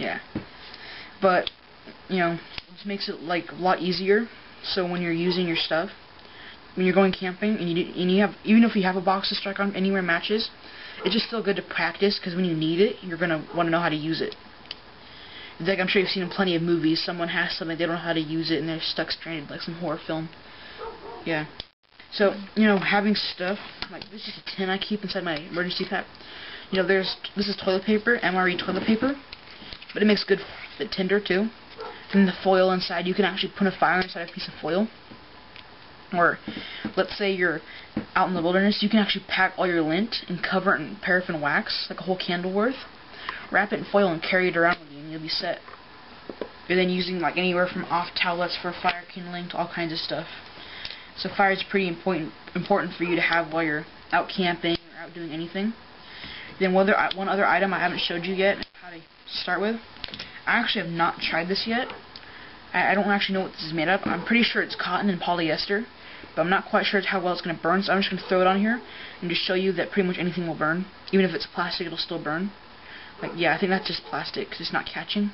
Yeah. But, you know, this makes it like a lot easier. So when you're using your stuff, when you're going camping and you have, even if you have a box to strike on anywhere matches, it's just still good to practice, because when you need it, you're gonna want to know how to use it. It's like, I'm sure you've seen in plenty of movies, someone has something, they don't know how to use it, and they're stuck stranded, like some horror film. Yeah. So, you know, having stuff, like this is a tin I keep inside my emergency pack. You know, this is toilet paper, MRE toilet paper, but it makes good tinder too. And the foil inside, you can actually put a fire inside a piece of foil. Or, let's say you're out in the wilderness, you can actually pack all your lint and cover it in paraffin wax, like a whole candle worth. Wrap it in foil and carry it around with you, and you'll be set. You're then using like anywhere from off towelettes for fire kindling to all kinds of stuff. So fire is pretty important for you to have while you're out camping or out doing anything. Then one other item I haven't showed you yet how to start with. I actually have not tried this yet. I don't actually know what this is made of. I'm pretty sure it's cotton and polyester, but I'm not quite sure how well it's going to burn, so I'm just going to throw it on here and just show you that pretty much anything will burn. Even if it's plastic, it'll still burn. Like, yeah, I think that's just plastic, because it's not catching.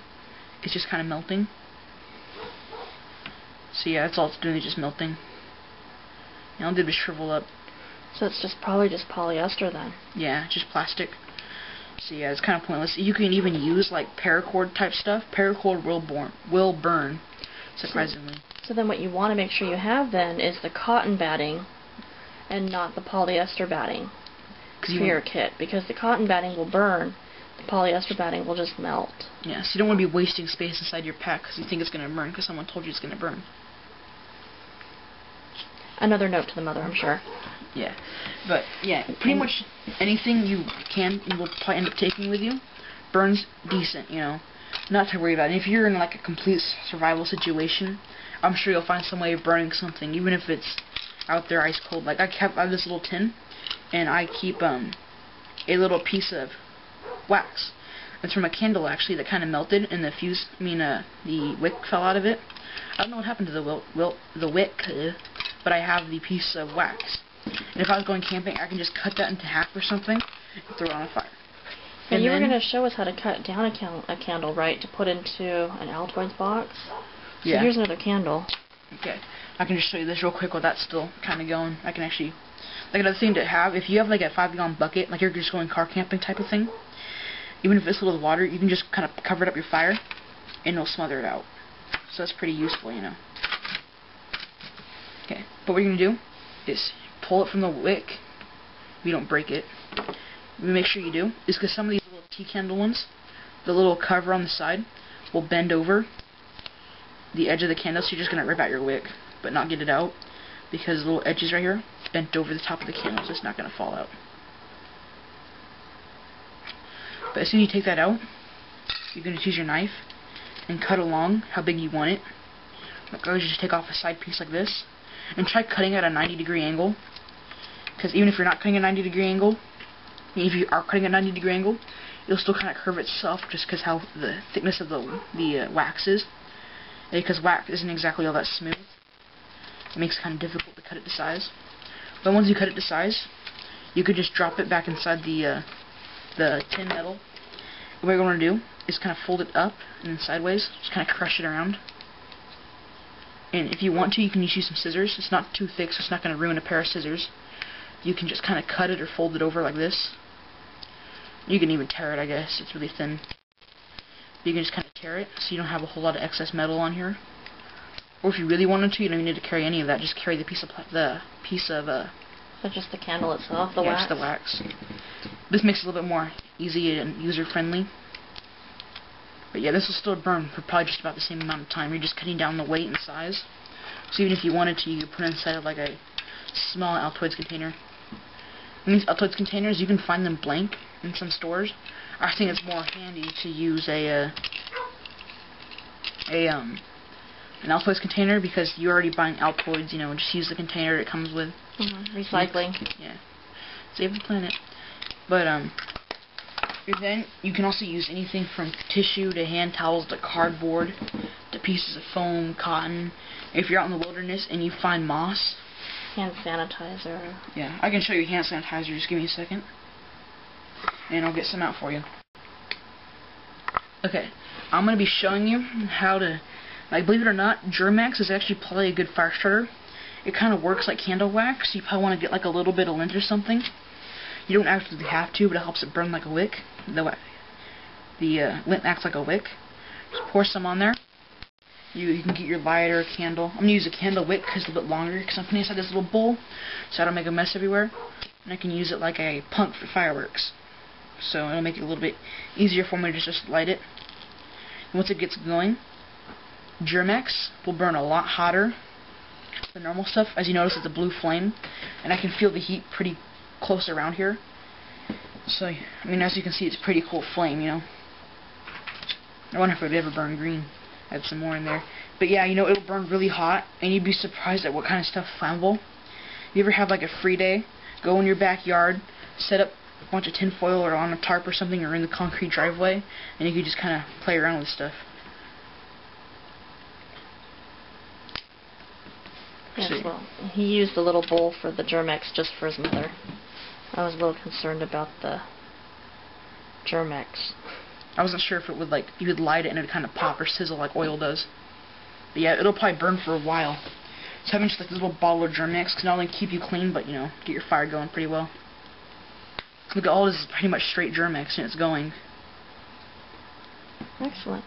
It's just kind of melting. So yeah, that's all it's doing, is just melting. And all it did was shrivel up. So it's probably just polyester then? Yeah, just plastic. So yeah, it's kind of pointless. You can even use like paracord type stuff. Paracord will burn, surprisingly. So then what you want to make sure you have then is the cotton batting and not the polyester batting for your kit, because the cotton batting will burn, the polyester batting will just melt. Yeah, so you don't want to be wasting space inside your pack because you think it's going to burn because someone told you it's going to burn. Another note to the mother, I'm sure. Yeah, but yeah, pretty much anything you will probably end up taking with you burns decent, you know, not to worry about. And if you're in like a complete survival situation, I'm sure you'll find some way of burning something, even if it's out there ice cold. Like I have this little tin, and I keep a little piece of wax. It's from a candle actually that kind of melted, and the wick fell out of it. I don't know what happened to the wick, but I have the piece of wax. And if I was going camping, I can just cut that into half or something and throw it on a fire. And you were going to show us how to cut down a candle, right, to put into an Altoids box? So yeah. Here's another candle. Okay. I can just show you this real quick while that's still kind of going. I can actually... Like another thing to have, if you have like a 5-gallon bucket, like you're just going car camping type of thing, even if it's filled with water, you can just kind of cover it up your fire, and it'll smother it out. So that's pretty useful, you know. Okay. But what you're going to do is pull it from the wick. If you don't break it, make sure you do, is because some of these little tea candle ones, the little cover on the side will bend over the edge of the candle, so you're just going to rip out your wick but not get it out, because the little edges right here bent over the top of the candle, so it's not going to fall out. But as soon as you take that out, you're going to use your knife and cut along how big you want it. Like, always just take off a side piece like this and try cutting at a 90-degree angle, because even if you're not cutting at a 90-degree angle, if you are cutting at a 90-degree angle, it'll still kind of curve itself just because how the thickness of the wax is. Because wax isn't exactly all that smooth, it makes it kind of difficult to cut it to size. But once you cut it to size, you could just drop it back inside the tin metal. What you're going to do is kind of fold it up and then sideways, just kind of crush it around. And if you want to, you can just use some scissors. It's not too thick, so it's not going to ruin a pair of scissors. You can just kind of cut it or fold it over like this. You can even tear it, I guess. It's really thin. You can just kind of tear it so you don't have a whole lot of excess metal on here. Or if you really wanted to, you don't even need to carry any of that. Just carry the piece of So just the candle itself, the wax? Yeah, just the wax. This makes it a little bit more easy and user-friendly. But yeah, this will still burn for probably just about the same amount of time. You're just cutting down the weight and size. So even if you wanted to, you could put it inside of like a small Altoids container. And these Altoids containers, you can find them blank in some stores. I think it's more handy to use an Altoids container, because you're already buying Altoids, you know, just use the container it comes with. Recycling. Yeah. Save the planet. But then you can also use anything from tissue to hand towels to cardboard to pieces of foam, cotton. If you're out in the wilderness and you find moss. Hand sanitizer. Yeah, I can show you hand sanitizer. Just give me a second. And I'll get some out for you. Okay, I'm going to be showing you how to, like, believe it or not, Germ-X is actually probably a good fire starter. It kind of works like candle wax. You probably want to get like a little bit of lint or something. You don't actually have to, but it helps it burn like a wick. The lint acts like a wick. Just pour some on there. You can get your lighter, candle. I'm going to use a candle wick because it's a little bit longer, because I'm putting inside this little bowl so I don't make a mess everywhere. And I can use it like a punk for fireworks. So it'll make it a little bit easier for me to just light it. And once it gets going, Germ-X will burn a lot hotter than normal stuff. As you notice, it's a blue flame, and I can feel the heat pretty close around here. So, I mean, as you can see, it's a pretty cool flame, you know. I wonder if it would ever burn green. Add some more in there. But yeah, you know, it'll burn really hot, and you'd be surprised at what kind of stuff is flammable. You ever have like a free day, go in your backyard, set up a bunch of tinfoil or on a tarp or something, or in the concrete driveway, and you can just kind of play around with stuff. Yes, well, he used a little bowl for the Germ-X just for his mother. I was a little concerned about the Germ-X. I wasn't sure if it would, like, you would light it and it would kind of pop or sizzle like oil does. But yeah, it'll probably burn for a while. So having just like this little bottle of Germ-X can not only keep you clean, but, you know, get your fire going pretty well. Look at all this is pretty much straight Germ-X and it's going. Excellent.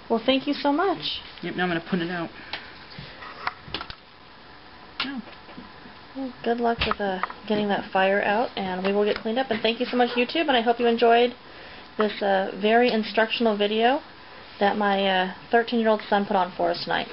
Well, thank you so much. Yep, now I'm going to put it out. Oh. Well, good luck with getting that fire out, and we will get cleaned up. And thank you so much, YouTube, and I hope you enjoyed this very instructional video that my 13-year-old son put on for us tonight.